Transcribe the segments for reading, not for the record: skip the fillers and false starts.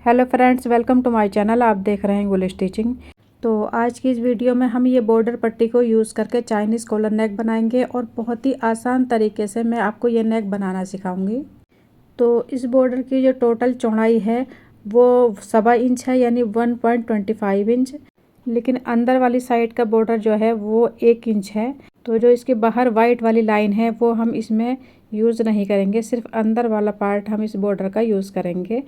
Hello friends, welcome to my channel. आप देख रहे हैं गुल स्टिचिंग। तो आज की इस वीडियो में हम ये बॉर्डर पट्टी को यूज़ करके चाइनीज़ कॉलर नेक बनाएंगे और बहुत ही आसान तरीके से मैं आपको ये नेक बनाना सिखाऊंगी। तो इस बॉर्डर की जो टोटल चौड़ाई है वो 1.25 इंच है, यानी 1.25 इंच। लेकिन अंदर वाली साइड का बॉर्डर जो है वो 1 इंच है। तो जो इसके बाहर वाइट वाली लाइन है वो हम इसमें यूज़ नहीं करेंगे, सिर्फ अंदर वाला पार्ट हम इस बॉर्डर का यूज़ करेंगे।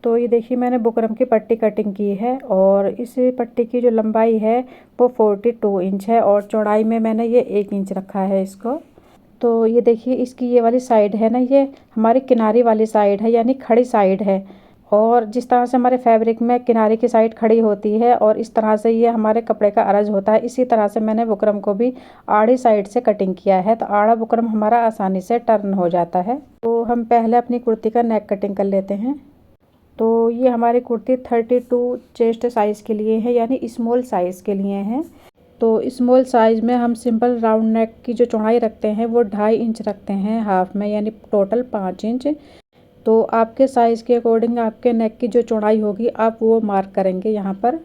तो ये देखिए, मैंने बुकरम की पट्टी कटिंग की है और इस पट्टी की जो लंबाई है वो 42 इंच है और चौड़ाई में मैंने ये 1 इंच रखा है इसको। तो ये देखिए, इसकी ये वाली साइड है ना, ये हमारी किनारी वाली साइड है, यानी खड़ी साइड है। और जिस तरह से हमारे फैब्रिक में किनारे की साइड खड़ी होती है और इस तरह से ये हमारे कपड़े का अरज होता है, इसी तरह से मैंने बुकरम को भी आड़ी साइड से कटिंग किया है। तो आड़ा बुकरम हमारा आसानी से टर्न हो जाता है। तो हम पहले अपनी कुर्ती का नेक कटिंग कर लेते हैं। तो ये हमारी कुर्ती 32 चेस्ट साइज़ के लिए है, यानी स्मॉल साइज़ के लिए है। तो स्मॉल साइज़ में हम सिंपल राउंड नेक की जो चौड़ाई रखते हैं वो 2.5 इंच रखते हैं हाफ में, यानी टोटल 5 इंच। तो आपके साइज़ के अकॉर्डिंग आपके नेक की जो चौड़ाई होगी आप वो मार्क करेंगे यहाँ पर।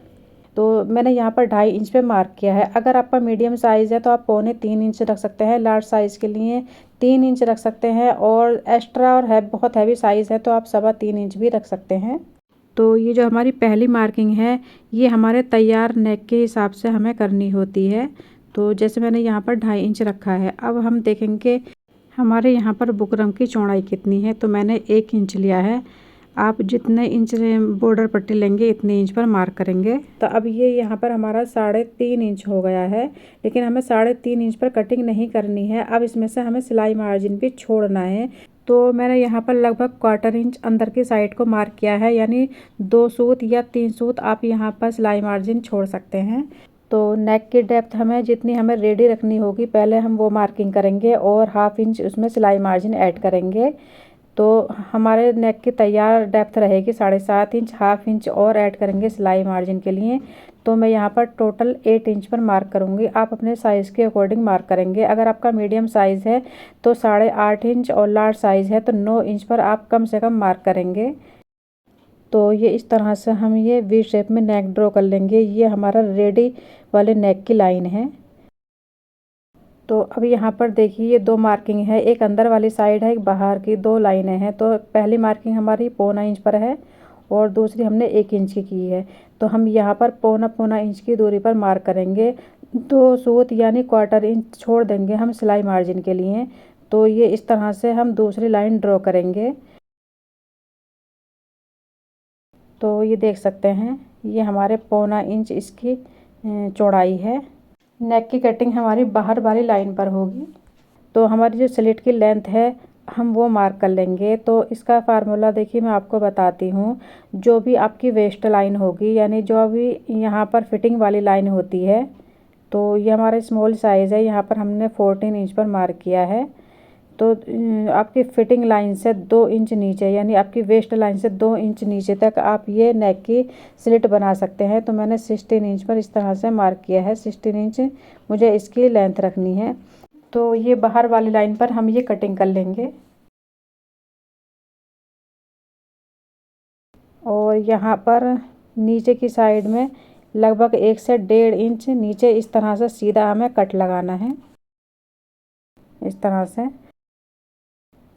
तो मैंने यहाँ पर 2.5 इंच पे मार्क किया है। अगर आपका मीडियम साइज़ है तो आप 2.25 इंच रख सकते हैं। लार्ज साइज़ के लिए 3 इंच रख सकते हैं और एक्स्ट्रा और है बहुत हैवी साइज़ है तो आप 3.25 इंच भी रख सकते हैं। तो ये जो हमारी पहली मार्किंग है ये हमारे तैयार नेक के हिसाब से हमें करनी होती है। तो जैसे मैंने यहाँ पर 2.5 इंच रखा है, अब हम देखेंगे हमारे यहाँ पर बुकरम की चौड़ाई कितनी है। तो मैंने 1 इंच लिया है। आप जितने इंच बॉर्डर पट्टी लेंगे इतने इंच पर मार्क करेंगे। तो अब ये यहाँ पर हमारा 3.5 इंच हो गया है, लेकिन हमें 3.5 इंच पर कटिंग नहीं करनी है। अब इसमें से हमें सिलाई मार्जिन भी छोड़ना है। तो मैंने यहाँ पर लगभग 1/4 इंच अंदर की साइड को मार्क किया है, यानी 2 सूत या 3 सूत आप यहाँ पर सिलाई मार्जिन छोड़ सकते हैं। तो नेक की डेप्थ हमें जितनी हमें रेडी रखनी होगी पहले हम वो मार्किंग करेंगे और 1/2 इंच उसमें सिलाई मार्जिन ऐड करेंगे। तो हमारे नेक की तैयार डेप्थ रहेगी 7.5 इंच। 1/2 इंच और ऐड करेंगे सिलाई मार्जिन के लिए। तो मैं यहाँ पर टोटल 8 इंच पर मार्क करूँगी। आप अपने साइज़ के अकॉर्डिंग मार्क करेंगे। अगर आपका मीडियम साइज़ है तो 8.5 इंच और लार्ज साइज़ है तो 9 इंच पर आप कम से कम मार्क करेंगे। तो ये इस तरह से हम ये वी शेप में नेक ड्रॉ कर लेंगे। ये हमारा रेडी वाले नेक की लाइन है। तो अब यहाँ पर देखिए, ये 2 मार्किंग है, एक अंदर वाली साइड है, एक बाहर की। 2 लाइनें हैं। तो पहली मार्किंग हमारी 1.25 इंच पर है और दूसरी हमने 1 इंच की है। तो हम यहाँ पर 1.25 इंच की दूरी पर मार्क करेंगे। 2 सूत यानी 1/4 इंच छोड़ देंगे हम सिलाई मार्जिन के लिए। तो ये इस तरह से हम दूसरी लाइन ड्रॉ करेंगे। तो ये देख सकते हैं, ये हमारे 1.25 इंच इसकी चौड़ाई है। नेक की कटिंग हमारी बाहर वाली लाइन पर होगी। तो हमारी जो स्लिट की लेंथ है हम वो मार्क कर लेंगे। तो इसका फार्मूला देखिए मैं आपको बताती हूँ। जो भी आपकी वेस्ट लाइन होगी, यानी जो भी यहाँ पर फिटिंग वाली लाइन होती है, तो ये हमारा स्मॉल साइज़ है, यहाँ पर हमने 14 इंच पर मार्क किया है। तो आपकी फिटिंग लाइन से 2 इंच नीचे, यानी आपकी वेस्ट लाइन से 2 इंच नीचे तक आप ये नेक की स्लिट बना सकते हैं। तो मैंने 16 इंच पर इस तरह से मार्क किया है। 16 इंच मुझे इसकी लेंथ रखनी है। तो ये बाहर वाली लाइन पर हम ये कटिंग कर लेंगे और यहाँ पर नीचे की साइड में लगभग 1 से 1.5 इंच नीचे इस तरह से सीधा हमें कट लगाना है, इस तरह से।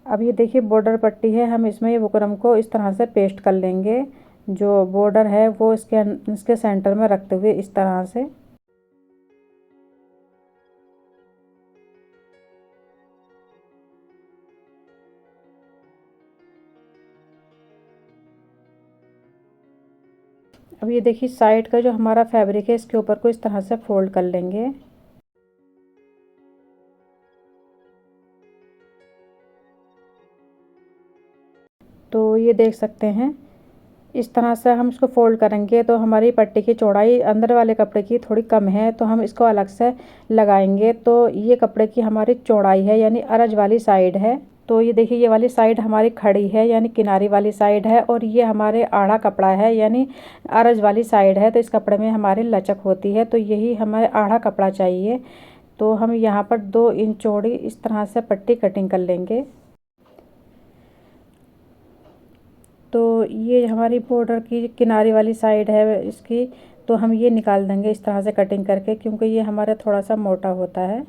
अब ये देखिए, बॉर्डर पट्टी है, हम इसमें ये बुकरम को इस तरह से पेस्ट कर लेंगे। जो बॉर्डर है वो इसके सेंटर में रखते हुए इस तरह से। अब ये देखिए, साइड का जो हमारा फैब्रिक है इसके ऊपर को इस तरह से फोल्ड कर लेंगे। तो ये देख सकते हैं, इस तरह से हम इसको फोल्ड करेंगे। तो हमारी पट्टी की चौड़ाई अंदर वाले कपड़े की थोड़ी कम है तो हम इसको अलग से लगाएंगे। तो ये कपड़े की हमारी चौड़ाई है, यानी अरज वाली साइड है। तो ये देखिए, ये वाली साइड हमारी खड़ी है, यानी किनारी वाली साइड है, और ये हमारे आड़ा कपड़ा है, यानी अरज वाली साइड है। तो इस कपड़े में हमारी लचक होती है, तो यही हमें आड़ा कपड़ा चाहिए। तो हम यहाँ पर 2 इंच चौड़ी इस तरह से पट्टी कटिंग कर लेंगे। तो ये हमारी बॉर्डर की किनारे वाली साइड है इसकी, तो हम ये निकाल देंगे इस तरह से कटिंग करके, क्योंकि ये हमारा थोड़ा सा मोटा होता है।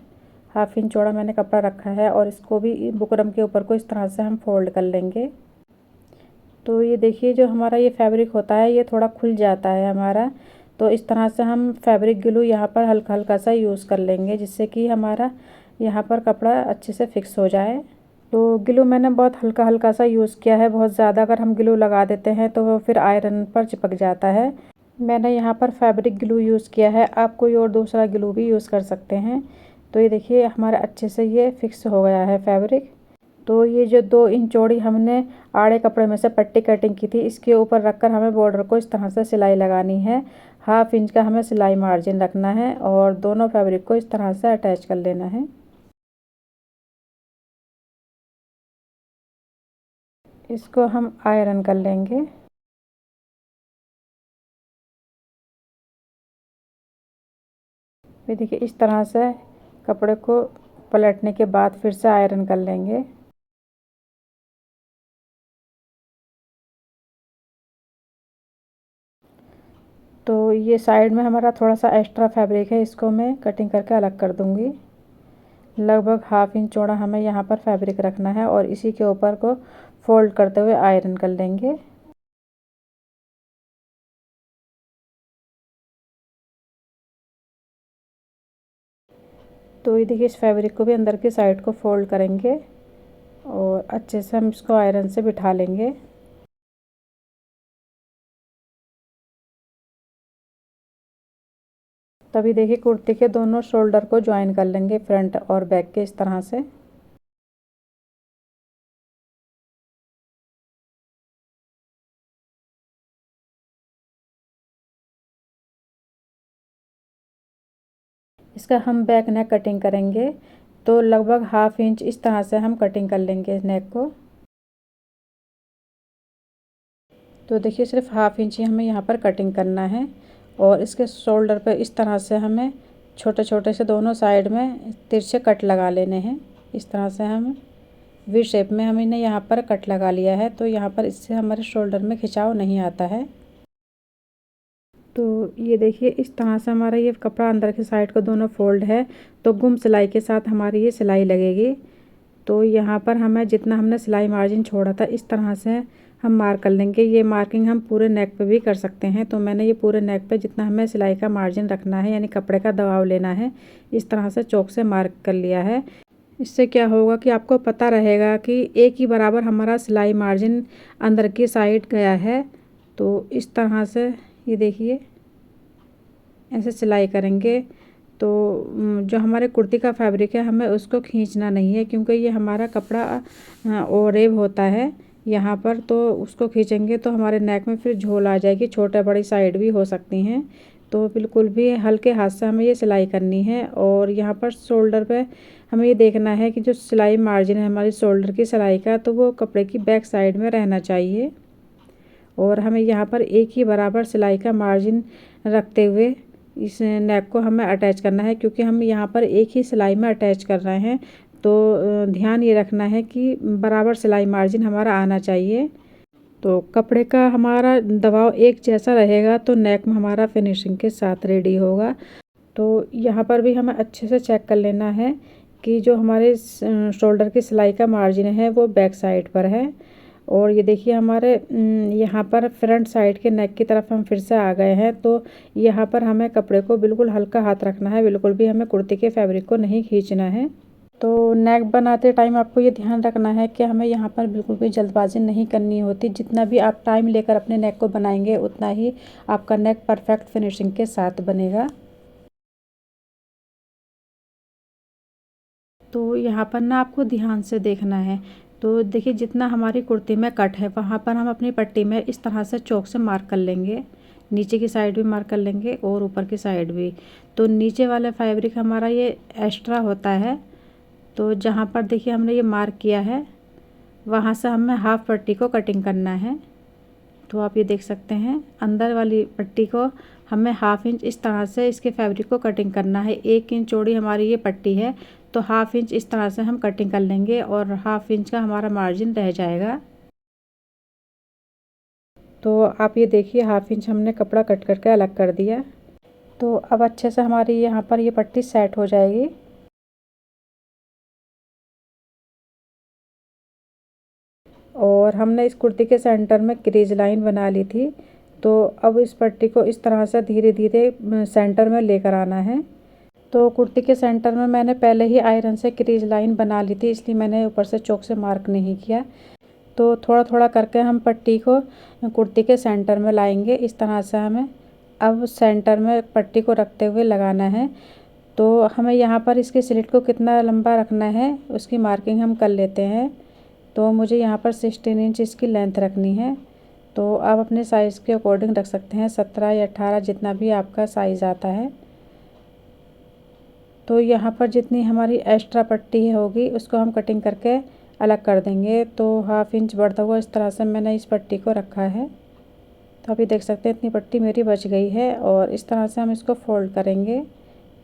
1/2 इंच चौड़ा मैंने कपड़ा रखा है और इसको भी बुकरम के ऊपर को इस तरह से हम फोल्ड कर लेंगे। तो ये देखिए जो हमारा ये फैब्रिक होता है ये थोड़ा खुल जाता है हमारा, तो इस तरह से हम फैब्रिक ग्लू यहाँ पर हल्का हल्का सा यूज़ कर लेंगे, जिससे कि हमारा यहाँ पर कपड़ा अच्छे से फिक्स हो जाए। तो ग्लू मैंने बहुत हल्का हल्का सा यूज़ किया है, बहुत ज़्यादा अगर हम ग्लू लगा देते हैं तो वो फिर आयरन पर चिपक जाता है। मैंने यहाँ पर फैब्रिक ग्लू यूज़ किया है, आप कोई और दूसरा ग्लू भी यूज़ कर सकते हैं। तो ये देखिए हमारा अच्छे से ये फिक्स हो गया है फैब्रिक। तो ये जो 2 इंच चौड़ी हमने आड़े कपड़े में से पट्टी कटिंग की थी, इसके ऊपर रखकर हमें बॉर्डर को इस तरह से सिलाई लगानी है। 1/2 इंच का हमें सिलाई मार्जिन रखना है और दोनों फैब्रिक को इस तरह से अटैच कर लेना है। इसको हम आयरन कर लेंगे। ये देखिए इस तरह से कपड़े को पलटने के बाद फिर से आयरन कर लेंगे। तो ये साइड में हमारा थोड़ा सा एक्स्ट्रा फैब्रिक है, इसको मैं कटिंग करके अलग कर दूंगी। लगभग 1/2 इंच चौड़ा हमें यहाँ पर फैब्रिक रखना है और इसी के ऊपर को फोल्ड करते हुए आयरन कर लेंगे। तो ये देखिए इस फैब्रिक को भी अंदर की साइड को फोल्ड करेंगे और अच्छे से हम इसको आयरन से बिठा लेंगे। तभी देखिए कुर्ती के दोनों शोल्डर को ज्वाइन कर लेंगे फ्रंट और बैक के इस तरह से। इसका हम बैक नेक कटिंग करेंगे, तो लगभग 1/2 इंच इस तरह से हम कटिंग कर लेंगे इस नेक को। तो देखिए सिर्फ 1/2 इंच ही हमें यहाँ पर कटिंग करना है और इसके शोल्डर पर इस तरह से हमें छोटे छोटे से दोनों साइड में तिरछे कट लगा लेने हैं। इस तरह से हम वी शेप में हमने यहाँ पर कट लगा लिया है, तो यहाँ पर इससे हमारे शोल्डर में खिंचाव नहीं आता है। तो ये देखिए इस तरह से हमारा ये कपड़ा अंदर की साइड को दोनों फोल्ड है, तो गुम सिलाई के साथ हमारी ये सिलाई लगेगी। तो यहाँ पर हमें जितना हमने सिलाई मार्जिन छोड़ा था इस तरह से हम मार्क कर लेंगे। ये मार्किंग हम पूरे नेक पे भी कर सकते हैं। तो मैंने ये पूरे नेक पे जितना हमें सिलाई का मार्जिन रखना है, यानी कपड़े का दबाव लेना है, इस तरह से चौक से मार्क कर लिया है। इससे क्या होगा कि आपको पता रहेगा कि एक ही बराबर हमारा सिलाई मार्जिन अंदर की साइड गया है। तो इस तरह से ये देखिए ऐसे सिलाई करेंगे। तो जो हमारे कुर्ती का फैब्रिक है हमें उसको खींचना नहीं है, क्योंकि ये हमारा कपड़ा ओरेब होता है यहाँ पर, तो उसको खींचेंगे तो हमारे नेक में फिर झोल आ जाएगी, छोटे बड़ी साइड भी हो सकती हैं। तो बिल्कुल भी हल्के हाथ से हमें ये सिलाई करनी है। और यहाँ पर शोल्डर पे हमें ये देखना है कि जो सिलाई मार्जिन है हमारी शोल्डर की सिलाई का, तो वो कपड़े की बैक साइड में रहना चाहिए। और हमें यहाँ पर एक ही बराबर सिलाई का मार्जिन रखते हुए इस नेक को हमें अटैच करना है, क्योंकि हम यहाँ पर एक ही सिलाई में अटैच कर रहे हैं। तो ध्यान ये रखना है कि बराबर सिलाई मार्जिन हमारा आना चाहिए। तो कपड़े का हमारा दबाव एक जैसा रहेगा तो नेक में हमारा फिनिशिंग के साथ रेडी होगा। तो यहाँ पर भी हमें अच्छे से चेक कर लेना है कि जो हमारे शोल्डर की सिलाई का मार्जिन है वो बैक साइड पर है। और ये देखिए हमारे यहाँ पर फ्रंट साइड के नेक की तरफ हम फिर से आ गए हैं। तो यहाँ पर हमें कपड़े को बिल्कुल हल्का हाथ रखना है, बिल्कुल भी हमें कुर्ती के फैब्रिक को नहीं खींचना है। तो नेक बनाते टाइम आपको ये ध्यान रखना है कि हमें यहाँ पर बिल्कुल भी जल्दबाजी नहीं करनी होती। जितना भी आप टाइम लेकर अपने नेक को बनाएंगे उतना ही आपका नेक परफेक्ट फिनिशिंग के साथ बनेगा। तो यहाँ पर ना आपको ध्यान से देखना है। तो देखिए जितना हमारी कुर्ती में कट है वहाँ पर हम अपनी पट्टी में इस तरह से चौक से मार्क कर लेंगे। नीचे की साइड भी मार्क कर लेंगे और ऊपर की साइड भी। तो नीचे वाला फैब्रिक हमारा ये एक्स्ट्रा होता है, तो जहाँ पर देखिए हमने ये मार्क किया है वहाँ से हमें हाफ पट्टी को कटिंग करना है। तो आप ये देख सकते हैं अंदर वाली पट्टी को हमें 1/2 इंच इस तरह से इसके फैब्रिक को कटिंग करना है। 1 इंच चौड़ी हमारी ये पट्टी है, तो 1/2 इंच इस तरह से हम कटिंग कर लेंगे और 1/2 इंच का हमारा मार्जिन रह जाएगा। तो आप ये देखिए 1/2 इंच हमने कपड़ा कट करके अलग कर दिया। तो अब अच्छे से हमारी यहाँ पर ये पट्टी सेट हो जाएगी। और हमने इस कुर्ती के सेंटर में क्रीज लाइन बना ली थी। तो अब इस पट्टी को इस तरह से धीरे धीरे सेंटर में लेकर आना है। तो कुर्ती के सेंटर में मैंने पहले ही आयरन से क्रीज लाइन बना ली थी, इसलिए मैंने ऊपर से चॉक से मार्क नहीं किया। तो थोड़ा थोड़ा करके हम पट्टी को कुर्ती के सेंटर में लाएंगे। इस तरह से हमें अब सेंटर में पट्टी को रखते हुए लगाना है। तो हमें यहाँ पर इसके स्लिट को कितना लंबा रखना है उसकी मार्किंग हम कर लेते हैं। तो मुझे यहाँ पर 16 इंच इसकी लेंथ रखनी है। तो आप अपने साइज़ के अकॉर्डिंग रख सकते हैं, 17 या 18 जितना भी आपका साइज़ आता है। तो यहाँ पर जितनी हमारी एक्स्ट्रा पट्टी होगी उसको हम कटिंग करके अलग कर देंगे। तो 1/2 इंच बढ़ता हुआ इस तरह से मैंने इस पट्टी को रखा है। तो अभी देख सकते हैं इतनी पट्टी मेरी बच गई है। और इस तरह से हम इसको फोल्ड करेंगे।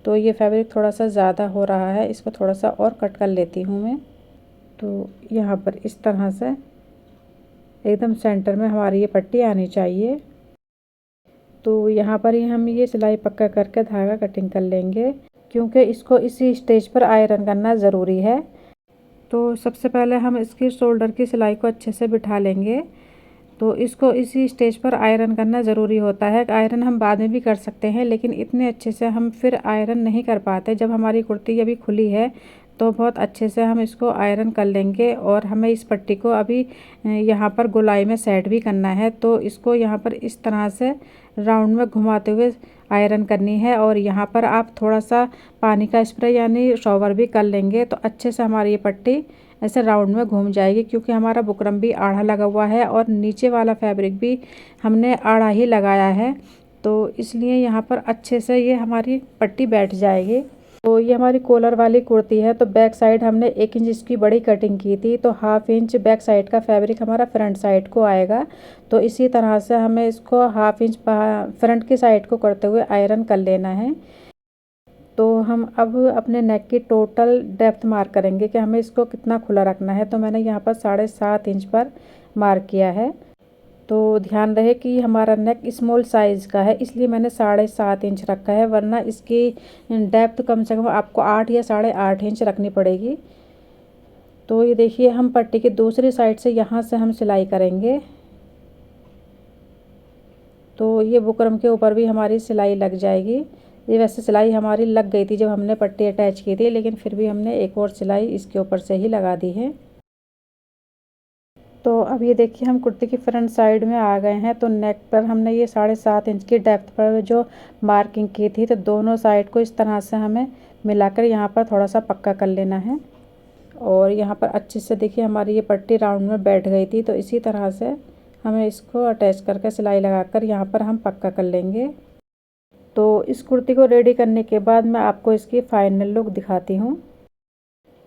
तो ये फैब्रिक थोड़ा सा ज़्यादा हो रहा है, इसको थोड़ा सा और कट कर लेती हूँ मैं। तो यहाँ पर इस तरह से एकदम सेंटर में हमारी ये पट्टी आनी चाहिए। तो यहाँ पर ही हम ये सिलाई पक्का करके धागा कटिंग कर लेंगे, क्योंकि इसको इसी स्टेज पर आयरन करना ज़रूरी है। तो सबसे पहले हम इसकी शोल्डर की सिलाई को अच्छे से बिठा लेंगे। तो इसको इसी स्टेज पर आयरन करना ज़रूरी होता है। आयरन हम बाद में भी कर सकते हैं, लेकिन इतने अच्छे से हम फिर आयरन नहीं कर पाते। जब हमारी कुर्ती अभी खुली है तो बहुत अच्छे से हम इसको आयरन कर लेंगे। और हमें इस पट्टी को अभी यहाँ पर गोलाई में सेट भी करना है। तो इसको यहाँ पर इस तरह से राउंड में घुमाते हुए आयरन करनी है। और यहाँ पर आप थोड़ा सा पानी का स्प्रे यानी शॉवर भी कर लेंगे तो अच्छे से हमारी ये पट्टी ऐसे राउंड में घूम जाएगी, क्योंकि हमारा बुकरम भी आड़ा लगा हुआ है और नीचे वाला फैब्रिक भी हमने आड़ा ही लगाया है। तो इसलिए यहाँ पर अच्छे से ये हमारी पट्टी बैठ जाएगी। तो ये हमारी कॉलर वाली कुर्ती है। तो बैक साइड हमने 1 इंच इसकी बड़ी कटिंग की थी। तो 1/2 इंच बैक साइड का फैब्रिक हमारा फ्रंट साइड को आएगा। तो इसी तरह से हमें इसको 1/2 इंच फ्रंट की साइड को करते हुए आयरन कर लेना है। तो हम अब अपने नेक की टोटल डेप्थ मार्क करेंगे कि हमें इसको कितना खुला रखना है। तो मैंने यहाँ पर 7.5 इंच पर मार्क किया है। तो ध्यान रहे कि हमारा नेक स्मॉल साइज़ का है, इसलिए मैंने 7.5 इंच रखा है, वरना इसकी डेप्थ कम से कम आपको 8 या 8.5 इंच रखनी पड़ेगी। तो ये देखिए हम पट्टी की दूसरी साइड से यहाँ से हम सिलाई करेंगे। तो ये बुकरम के ऊपर भी हमारी सिलाई लग जाएगी। ये वैसे सिलाई हमारी लग गई थी जब हमने पट्टी अटैच की थी, लेकिन फिर भी हमने एक और सिलाई इसके ऊपर से ही लगा दी है। तो अब ये देखिए हम कुर्ती की फ्रंट साइड में आ गए हैं। तो नेक पर हमने ये 7.5 इंच की डेप्थ पर जो मार्किंग की थी, तो दोनों साइड को इस तरह से हमें मिलाकर यहाँ पर थोड़ा सा पक्का कर लेना है। और यहाँ पर अच्छे से देखिए हमारी ये पट्टी राउंड में बैठ गई थी। तो इसी तरह से हमें इसको अटैच करके सिलाई लगाकर यहाँ पर हम पक्का कर लेंगे। तो इस कुर्ती को रेडी करने के बाद मैं आपको इसकी फाइनल लुक दिखाती हूँ।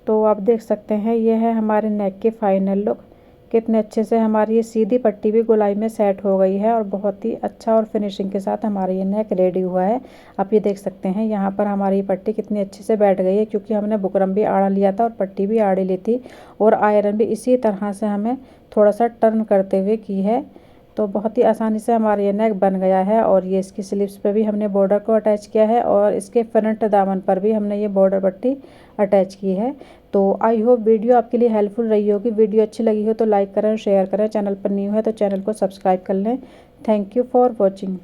तो आप देख सकते हैं ये है हमारे नेक की फाइनल लुक। कितने अच्छे से हमारी ये सीधी पट्टी भी गोलाई में सेट हो गई है और बहुत ही अच्छा और फिनिशिंग के साथ हमारा ये नेक रेडी हुआ है। आप ये देख सकते हैं यहाँ पर हमारी ये पट्टी कितनी अच्छे से बैठ गई है, क्योंकि हमने बुकरम भी आड़ा लिया था और पट्टी भी आड़ी ली थी और आयरन भी इसी तरह से हमें थोड़ा सा टर्न करते हुए की है। तो बहुत ही आसानी से हमारा ये नेक बन गया है। और ये इसकी स्लीव्स पे भी हमने बॉर्डर को अटैच किया है और इसके फ्रंट दामन पर भी हमने ये बॉर्डर पट्टी अटैच की है। तो आई होप वीडियो आपके लिए हेल्पफुल रही होगी। वीडियो अच्छी लगी हो तो लाइक करें, शेयर करें। चैनल पर न्यू है तो चैनल को सब्सक्राइब कर लें। Thank you for watching.